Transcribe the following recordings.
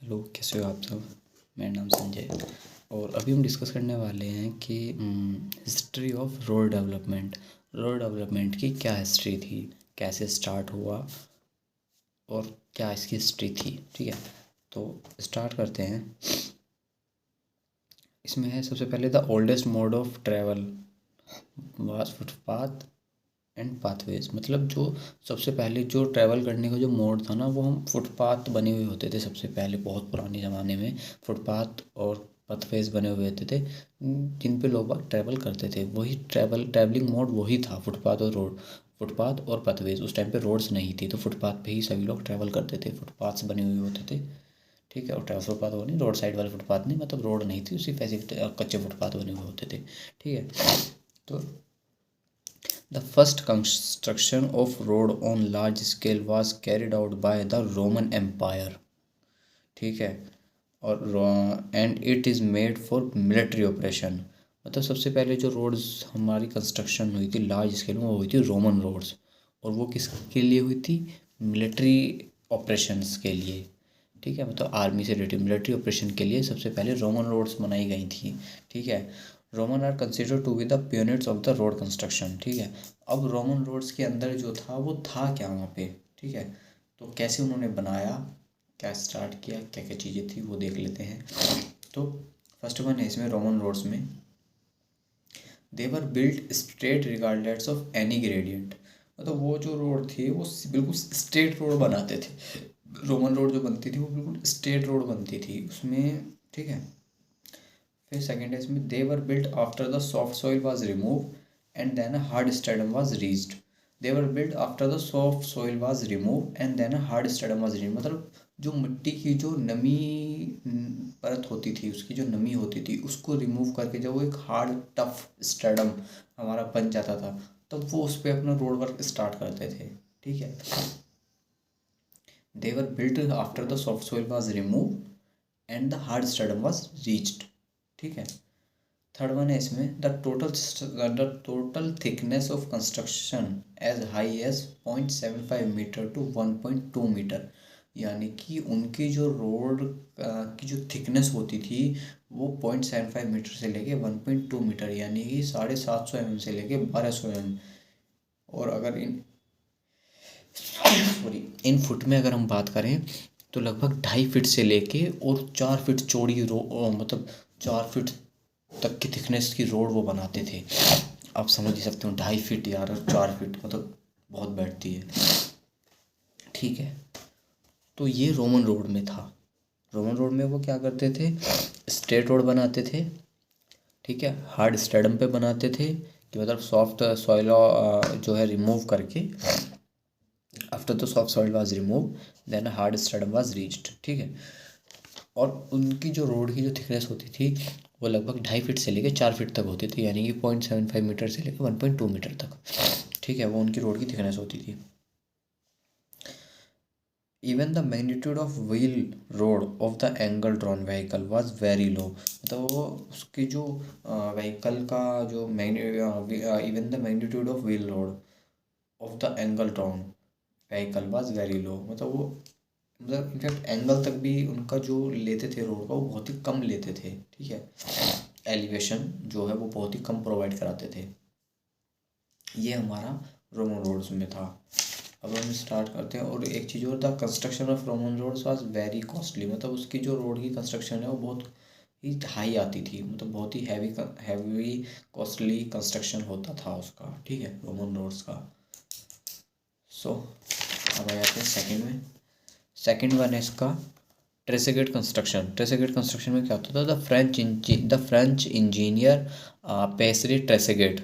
Hello, कैसे हो आप सब। मेरा नाम संजय और अभी हम डिस्कस करने वाले हैं कि history of road development. Road development की क्या हिस्ट्री थी, कैसे स्टार्ट हुआ और क्या इसकी हिस्ट्री थी। ठीक है, तो स्टार्ट करते हैं। इसमें है सबसे पहले the oldest mode of travel was footpath and pathways. मतलब जो सबसे पहले जो ट्रैवल करने का जो मोड था ना, वो हम फुटपाथ बने हुए होते थे। सबसे पहले बहुत पुराने ज़माने में फुटपाथ और पाथवेज बने हुए होते थे जिन पे लोग ट्रैवल करते थे। वही ट्रैवलिंग मोड वही था, फुटपाथ और पाथवेज। उस टाइम पे रोड्स नहीं थी तो फुटपाथ पे ही सभी लोग ट्रैवल करते थे, फुटपाथ्स बने हुए होते थे। ठीक है, और ट्रैवल फुटपाथ वो नहीं, रोड साइड वाले फुटपाथ नहीं, मतलब रोड नहीं थी, उसी वैसे कच्चे फुटपाथ बने हुए होते थे। ठीक है, तो the first construction of road on large scale was carried out by the Roman Empire. ठीक है, और and it is made for military operation. मतलब सबसे पहले जो रोड्स हमारी कंस्ट्रक्शन हुई थी लार्ज स्केल में, वो हुई थी रोमन रोड्स। और वो किसके लिए हुई थी? मिलिट्री ऑपरेशंस के लिए। ठीक है, मतलब आर्मी से रिलेटेड मिलिट्री ऑपरेशन के लिए सबसे पहले रोमन रोड्स बनाई गई थी। ठीक है, Roman are consider to be the pioneers of the road construction. ठीक है, अब रोमन रोड्स के अंदर जो था वो था क्या वहाँ पे। ठीक है, तो कैसे उन्होंने बनाया, क्या स्टार्ट किया, क्या क्या चीज़ें थी, वो देख लेते हैं। तो फर्स्ट वन है इसमें रोमन रोड्स में, they were built straight regardless of any gradient. मतलब वो जो रोड थी वो बिल्कुल स्ट्रेट रोड बनाते थे। रोमन रोड जो बनती थी वो बिल्कुल स्ट्रेट रोड बनती थी उसमें। ठीक है, फिर सेकेंड है इसमें, they were built after the soft soil was remove and then hard stratum was reached. They were built after the soft soil was remove and then hard stratum was reached. मतलब जो मिट्टी की जो नमी परत होती थी, उसकी जो नमी होती थी, उसको रिमूव करके जब वो एक हार्ड टफ स्टेडम हमारा बन जाता था, तब वो उस पर अपना रोड वर्क स्टार्ट करते थे। ठीक है, they were built after the soft soil was remove and the hard stratum was reached. ठीक है, थर्ड वन है इसमें, the total thickness of construction as high as 0.75 metre to 1.2 metre. यानी कि उनकी जो रोड की जो थिकनेस होती थी वो 0.75 मीटर से लेके 1.2 मीटर, यानी कि 750 mm से लेके 1200 mm। और अगर इन फुट में अगर हम बात करें तो लगभग 2.5 फीट से लेके और 4 फीट चौड़ी मतलब 4 फीट तक की थिकनेस की रोड वो बनाते थे। आप समझ ही सकते हो, 2.5 फीट यार और 4 फीट, मतलब बहुत बैठती है। ठीक है, तो ये रोमन रोड में था। रोमन रोड में वो क्या करते थे, स्ट्रेट रोड बनाते थे। ठीक है, हार्ड स्टेडम पे बनाते थे कि मतलब सॉफ्ट सॉइल जो है रिमूव करके, after the soft soil was remove then hard stratum was reached. ठीक है, और उनकी जो रोड की जो थिकनेस होती थी वो लगभग 2.5 फीट से लेकर 4 फीट तक होती थी, यानी कि 0.75 मीटर से लेकर 1.2 मीटर तक। ठीक है, वो उनकी रोड की थिकनेस होती थी। Even the magnitude of wheel road of the angle drawn vehicle was very low. मतलब वो उसकी जो व्हीकल का जो even the magnitude of wheel road of the angle drawn vehicle was very low. मतलब वो, मतलब इनफैक्ट एंगल तक भी उनका जो लेते थे रोड का वो बहुत ही कम लेते थे। ठीक है, एलिवेशन जो है वो बहुत ही कम प्रोवाइड कराते थे। ये हमारा रोमन रोड्स में था। अब हम स्टार्ट करते हैं। और एक चीज़ और, the construction of Roman roads was very costly. मतलब उसकी जो रोड की कंस्ट्रक्शन है वो बहुत ही हाई आती थी, मतलब बहुत ही हैवी कॉस्टली कंस्ट्रक्शन होता था उसका। ठीक है, रोमन रोड्स का। सो अब आ जाते हैं सेकेंड में। सेकेंड वन है इसका ट्रेसेगेट कंस्ट्रक्शन। ट्रेसेगेट कंस्ट्रक्शन में क्या होता था, द फ्रेंच इंजीनियर पेसरी ट्रेसेगेट,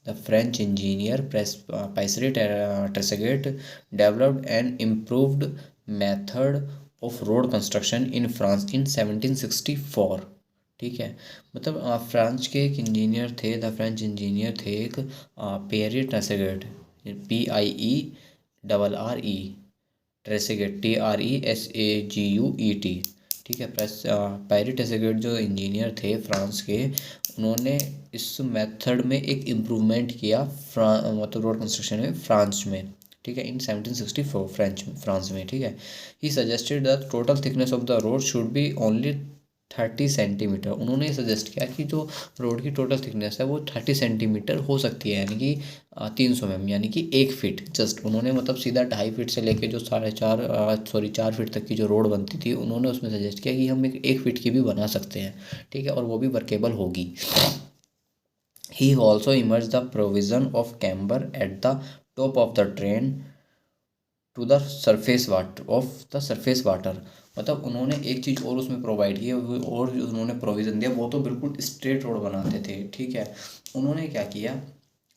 द फ्रेंच इंजीनियर पेसरी Tresaguet developed an improved method of road construction in France in 1764। ठीक है, मतलब फ्रांस के एक इंजीनियर थे, द फ्रेंच इंजीनियर थे एक पेरी ट्रेसेगेट, PIERRE ट्रेसेगेट, TRESAGUET। ठीक है, पैरी ट्रेसेगेट जो इंजीनियर थे फ्रांस के, उन्होंने इस मेथड में एक इम्प्रूवमेंट किया मतलब रोड कंस्ट्रक्शन में फ्रांस में। ठीक है, इन 1764 फ्रांस में, ठीक है। He suggested the total thickness of the road should be only 30 centimetre. उन्होंने सजेस्ट किया कि जो रोड की टोटल थिकनेस है वो 30 सेंटीमीटर हो सकती है, यानी कि 300 mm, यानी कि 1 फीट जस्ट। उन्होंने मतलब सीधा 2.5 फीट से लेके जो 4 फीट तक की जो रोड बनती थी, उन्होंने उसमें सजेस्ट किया कि हम 1 फीट की भी बना सकते हैं, ठीक है, और वो भी वर्केबल होगी। He also emerge the provision of camber at the top of the train to the surface water of the surface water. मतलब उन्होंने एक चीज़ और उसमें प्रोवाइड की और जो उन्होंने प्रोविज़न दिया वो तो बिल्कुल स्ट्रेट रोड बनाते थे, ठीक है। उन्होंने क्या किया,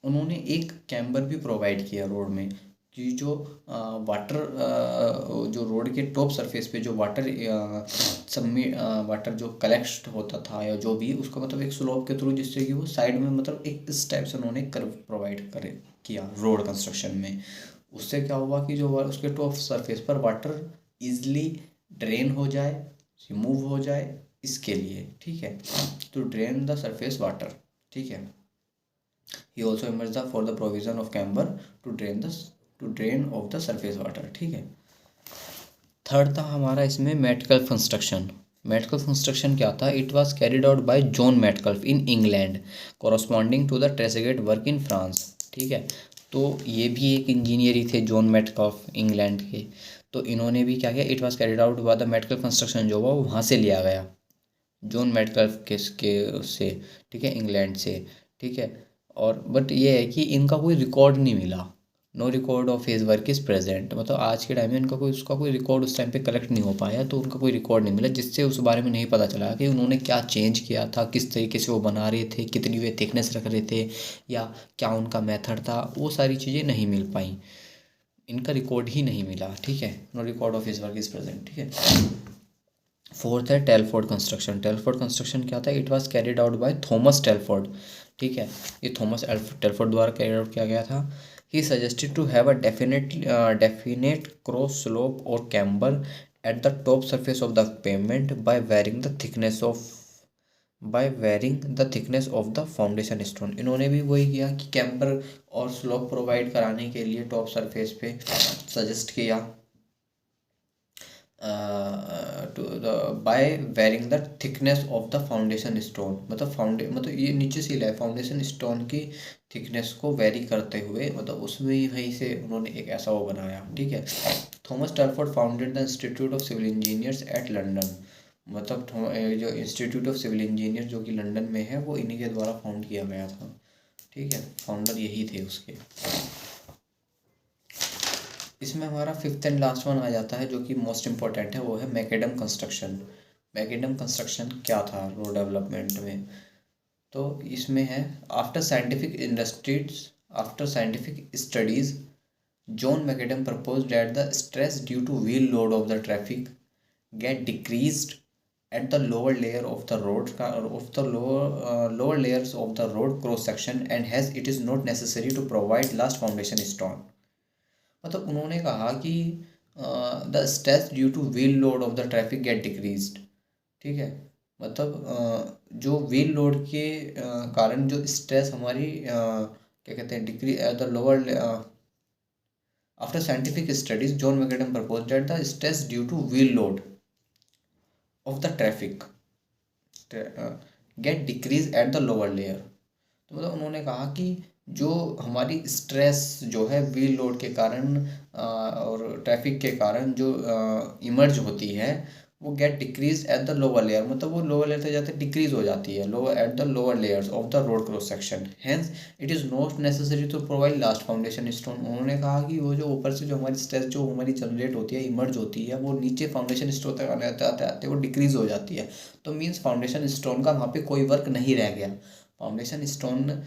उन्होंने एक कैम्बर भी प्रोवाइड किया रोड में, कि जो वाटर जो रोड के टॉप सरफेस पे जो वाटर वाटर जो कलेक्ट होता था या जो भी उसको मतलब एक स्लोप के थ्रू, जिससे कि वो साइड में मतलब एक इस टाइप से उन्होंने कर्व प्रोवाइड करे किया रोड कंस्ट्रक्शन में। उससे क्या हुआ कि जो उसके टॉप सरफेस पर वाटर इजली ड्रेन हो जाए, रिमूव हो जाए, इसके लिए, ठीक है, to drain the surface water, ठीक है। He also emerge the for the provision of camber to drain off the surface water, ठीक है। थर्ड था हमारा इसमें मेटकल्फ कंस्ट्रक्शन। मेटकल्फ कंस्ट्रक्शन क्या था, it was carried out by John Metcalfe in England corresponding to the Tresaguet work in France, ठीक है। तो ये भी एक इंजीनियर ही थे जॉन मेटकल्फ, इंग्लैंड के। तो इन्होंने भी क्या किया, it was carried out by the Metcalfe construction जो हुआ वो वहाँ से लिया गया, जॉन मेटकल्फ के उससे, ठीक है, इंग्लैंड से, ठीक है। और बट ये है कि इनका कोई रिकॉर्ड नहीं मिला, no record of his work is present. मतलब आज के टाइम में इनका कोई उसका कोई रिकॉर्ड उस टाइम पे कलेक्ट नहीं हो पाया, तो उनका कोई रिकॉर्ड नहीं मिला, जिससे उस बारे में नहीं पता चला कि उन्होंने क्या चेंज किया था, किस तरीके से वो बना रहे थे, कितनी वे थिकनेस रख रहे थे, या क्या उनका मेथड था, वो सारी चीज़ें नहीं मिल पाई, इनका रिकॉर्ड ही नहीं मिला, ठीक है, no record of his work is present, ठीक है। फोर्थ है टेलफोर्ड कंस्ट्रक्शन। टेलफोर्ड कंस्ट्रक्शन क्या था, it was carried out by Thomas Telford, ठीक है। ये थॉमस टेलफोर्ड द्वारा कैरिड आउट किया गया था। He suggested to have a definite cross slope और camber at the top surface of the pavement by thickness of the foundation stone. इन्होंने भी वही किया कि कैम्बर और स्लोप प्रोवाइड कराने के लिए टॉप सरफेस पे सजेस्ट किया to the by varying the thickness of the foundation stone. मतलब ये नीचे से लाए फाउंडेशन स्टोन की थिकनेस को वेरी करते हुए, मतलब उसमें ही वहीं से उन्होंने एक ऐसा वो बनाया, ठीक है। Thomas Telford founded the Institute of Civil Engineers at London. मतलब जो इंस्टीट्यूट ऑफ सिविल इंजीनियर जो कि लंदन में है, वो इन्हीं के द्वारा फाउंड किया गया था, ठीक है, फाउंडर यही थे उसके। इसमें हमारा फिफ्थ एंड लास्ट वन आ जाता है जो कि मोस्ट इम्पोर्टेंट है, वो है मैकेडम कंस्ट्रक्शन। मैकेडम कंस्ट्रक्शन क्या था रोड डेवलपमेंट में, तो इसमें है after scientific studies John McAdam proposed that the stress due to wheel load of the traffic get decreased at the lower layer of the road lower layers of the road cross section, and hence it is not necessary to provide last foundation stone। मतलब उन्होंने कहा कि the stress due to wheel load of the traffic get decreased, ठीक है। मतलब जो wheel load के कारण जो स्ट्रेस हमारी क्या कहते हैं decree the lower after scientific studies John McAdam proposed that the stress due to wheel load of the traffic get decrease at the lower layer. तो मतलब उन्होंने कहा कि जो हमारी स्ट्रेस जो है व्हील लोड के कारण और ट्रैफिक के कारण जो इमर्ज होती है, वो gate decrease at the lower layer, मतलब वो लोअर लेयर तक जाते डिक्रीज हो जाती है, lower at the lower layers of the road cross section, hence it is not necessary to provide last foundation stone. उन्होंने कहा कि वो जो ऊपर से जो हमारी स्ट्रेस जो हमारी जनरेट होती है, इमर्ज होती है, वो नीचे फाउंडेशन स्टोन तक आते आते वो डिक्रीज हो जाती है। तो मीन्स फाउंडेशन स्टोन का वहाँ पे कोई वर्क नहीं रह गया। फाउंडेशन स्टोन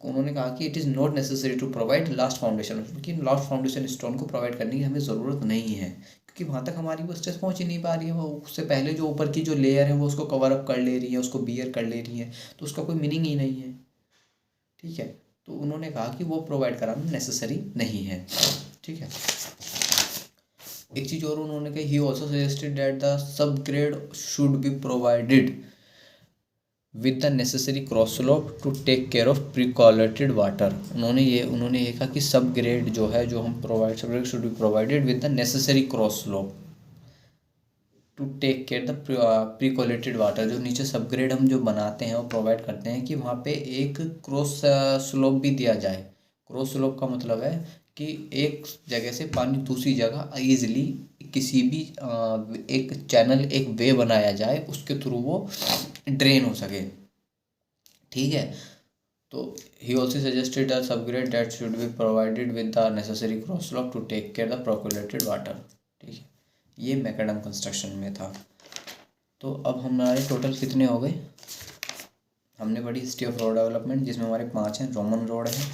उन्होंने कहा कि it is not necessary to provide last foundation, क्योंकि लास्ट फाउंडेशन स्टोन को प्रोवाइड करने की हमें ज़रूरत नहीं है, क्योंकि वहाँ तक हमारी वो स्ट्रेस पहुँच ही नहीं पा रही है, वो उससे पहले जो ऊपर की जो लेयर है वो उसको कवर अप कर ले रही है, उसको बियर कर ले रही है, तो उसका कोई मीनिंग ही नहीं है, ठीक है। तो उन्होंने कहा कि वो प्रोवाइड कराना नेसेसरी नहीं है, ठीक है। एक चीज़ और उन्होंने कही, he also suggested that the subgrade should be provided with the necessary cross slope to take care of percolated water. उन्होंने ये कहा कि सब ग्रेड जो है जो हम provide subgrade should be provided with the necessary cross slope to take care the percolated water. जो नीचे सब ग्रेड हम जो बनाते हैं और प्रोवाइड करते हैं कि वहाँ पे एक क्रॉस स्लोप भी दिया जाए। क्रॉस स्लोप का मतलब है कि एक जगह से पानी दूसरी जगह ईजिली किसी भी एक चैनल एक वे बनाया जाए उसके थ्रू वो ड्रेन हो सके। ठीक है, तो he also suggested a subgrade that should be provided with the necessary cross slope to take care the percolated water। ठीक है, ये मैकडम कंस्ट्रक्शन में था। तो अब हमारे टोटल कितने हो गए? हमने पढ़ी हिस्ट्री ऑफ रोड डेवलपमेंट जिसमें हमारे 5 हैं। रोमन रोड है,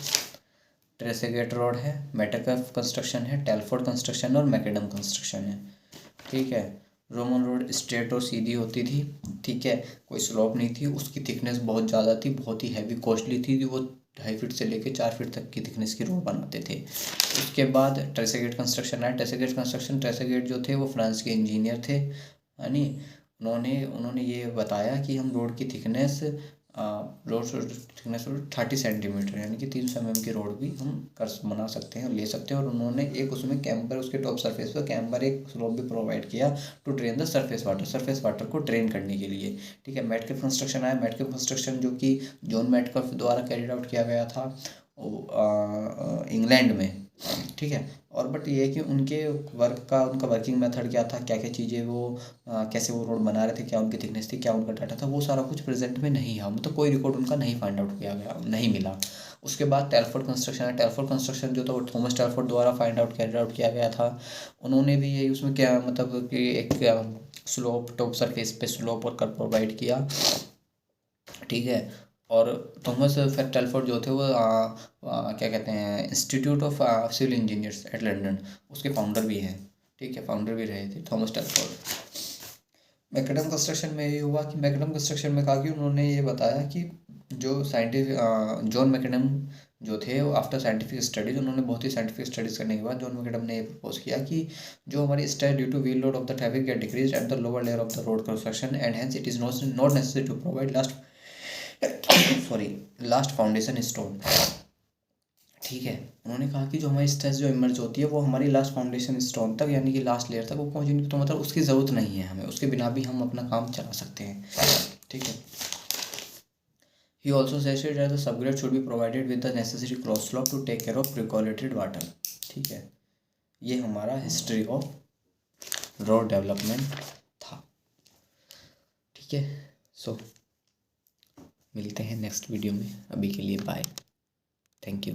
ट्रेसेगेट रोड है, मेटाकफ कंस्ट्रक्शन है, टेलफोर्ड कंस्ट्रक्शन और मैकडम कंस्ट्रक्शन है। ठीक है, रोमन रोड स्ट्रेट और सीधी होती थी। ठीक है, कोई स्लोप नहीं थी, उसकी थिकनेस बहुत ज़्यादा थी, बहुत ही हैवी कॉस्टली थी। वो 2.5 फीट से लेकर 4 फीट तक की थिकनेस की रोड बनाते थे। उसके बाद ट्रेसेगेट कंस्ट्रक्शन आया। ट्रेसेगेट जो थे वो फ्रांस के इंजीनियर थे, यानी उन्होंने ये बताया कि हम रोड की थिकनेस रोड थिकनेस 30 सेंटीमीटर यानी कि 300 mm की रोड भी हम बना सकते हैं, ले सकते हैं। और उन्होंने एक उसमें कैम्बर, उसके टॉप सरफेस पर कैम्बर एक स्लोप भी प्रोवाइड किया to drain the surface water को ड्रेन करने के लिए। ठीक है, मेटकफ कंस्ट्रक्शन आया। मेटकफ कंस्ट्रक्शन जो कि जॉन मेटकफ द्वारा कैरिड आउट किया गया था इंग्लैंड में। ठीक है, और बट ये है कि उनका वर्किंग मेथड क्या था, क्या क्या चीज़ें वो कैसे वो रोड बना रहे थे, क्या उनकी थिकनेस थी, क्या उनका डाटा था, वो सारा कुछ प्रेजेंट में नहीं है। मतलब कोई रिकॉर्ड उनका नहीं फाइंड आउट किया गया, नहीं मिला। उसके बाद टेलफोर्ड कंस्ट्रक्शन है। टेलफोर्ड कंस्ट्रक्शन जो था वो थॉमस टेलफोर्ड द्वारा कैरिड आउट किया गया था। उन्होंने भी यही उसमें क्या मतलब कि एक स्लोप टॉप सरफेस पे स्लोप और कर्व प्रोवाइड किया। ठीक है, और थॉमस टेलफोर्ड जो थे वो क्या कहते हैं Institute of Civil Engineers at London, उसके फाउंडर भी हैं। ठीक है, फाउंडर भी रहे थे थॉमस टेलफोर्ड। मैकडम कंस्ट्रक्शन में ये हुआ कि मैकडम कंस्ट्रक्शन में कहा कि उन्होंने ये बताया कि जो साइंटिफिक जॉन मैकडम जो थे वो आफ्टर साइंटिफिक स्टडीज, उन्होंने बहुत ही साइंटिफिक स्टडीज करने के बाद जॉन मैकडम ने ये प्रपोज किया कि जो हमारी stress due to wheel load of the traffic get decrease at the lower layer of the road construction and hence it is not necessary to provide last foundation stone. ठीक है, उन्होंने कहा कि जो हमारी स्ट्रेस जो इमर्ज होती है वो हमारी लास्ट फाउंडेशन स्टोन तक यानी कि लास्ट लेयर तक वो पहुँचनी, तो मतलब उसकी ज़रूरत नहीं है हमें, उसके बिना भी हम अपना काम चला सकते हैं। ठीक है, he also suggested that the subgrade should be provided with the necessary cross slope to take care of percolated water। ठीक है, ये हमारा हिस्ट्री ऑफ रोड डेवलपमेंट था। ठीक है, सो मिलते हैं नेक्स्ट वीडियो में, अभी के लिए बाय, थैंक यू।